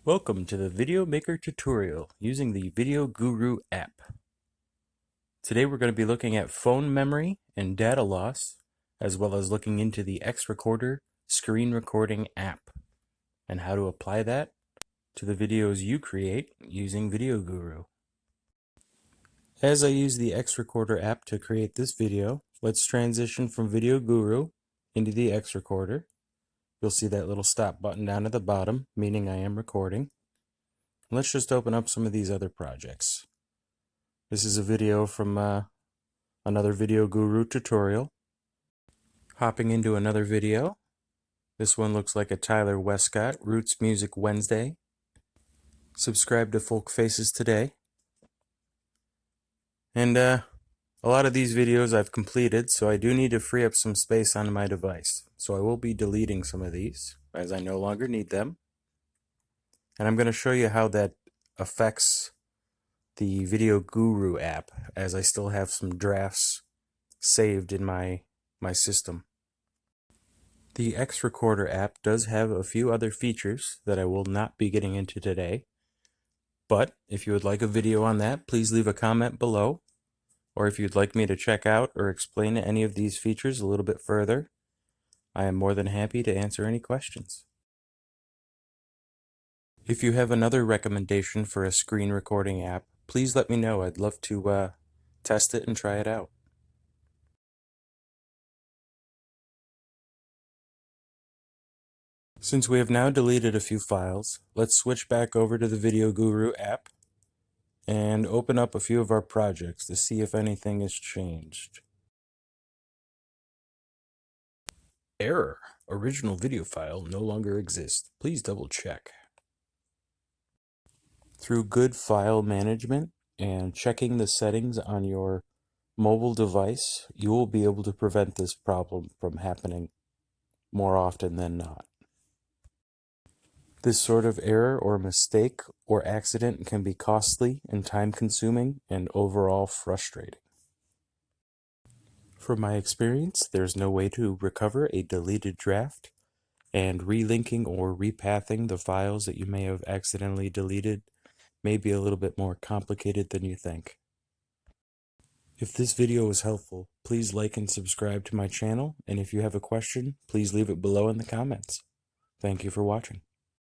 Welcome to the Video Maker tutorial using the Video.Guru app. Today we're going to be looking at phone memory and data loss, as well as looking into the X Recorder screen recording app and how to apply that to the videos you create using Video.Guru. As I use the X Recorder app to create this video, let's transition from Video.Guru into the X Recorder. You'll see that little stop button down at the bottom, meaning I am recording. Let's just open up some of these other projects. This is a video from another Video.Guru tutorial. Hopping into another video. This one looks like a Tyler Westcott Roots Music Wednesday. Subscribe to Folk Faces today. And a lot of these videos I've completed, so I do need to free up some space on my device. So I will be deleting some of these as I no longer need them. And I'm going to show you how that affects the Video.Guru app, as I still have some drafts saved in my system. The X Recorder app does have a few other features that I will not be getting into today. But if you would like a video on that, please leave a comment below. Or if you'd like me to check out or explain any of these features a little bit further, I am more than happy to answer any questions. If you have another recommendation for a screen recording app, please let me know. I'd love to test it and try it out. Since we have now deleted a few files, let's switch back over to the Video.Guru app and open up a few of our projects to see if anything has changed. Error. Original video file no longer exists. Please double check. Through good file management and checking the settings on your mobile device, you will be able to prevent this problem from happening more often than not. This sort of error or mistake or accident can be costly and time-consuming and overall frustrating. From my experience, there's no way to recover a deleted draft, and relinking or repathing the files that you may have accidentally deleted may be a little bit more complicated than you think. If this video was helpful, please like and subscribe to my channel, and if you have a question, please leave it below in the comments. Thank you for watching.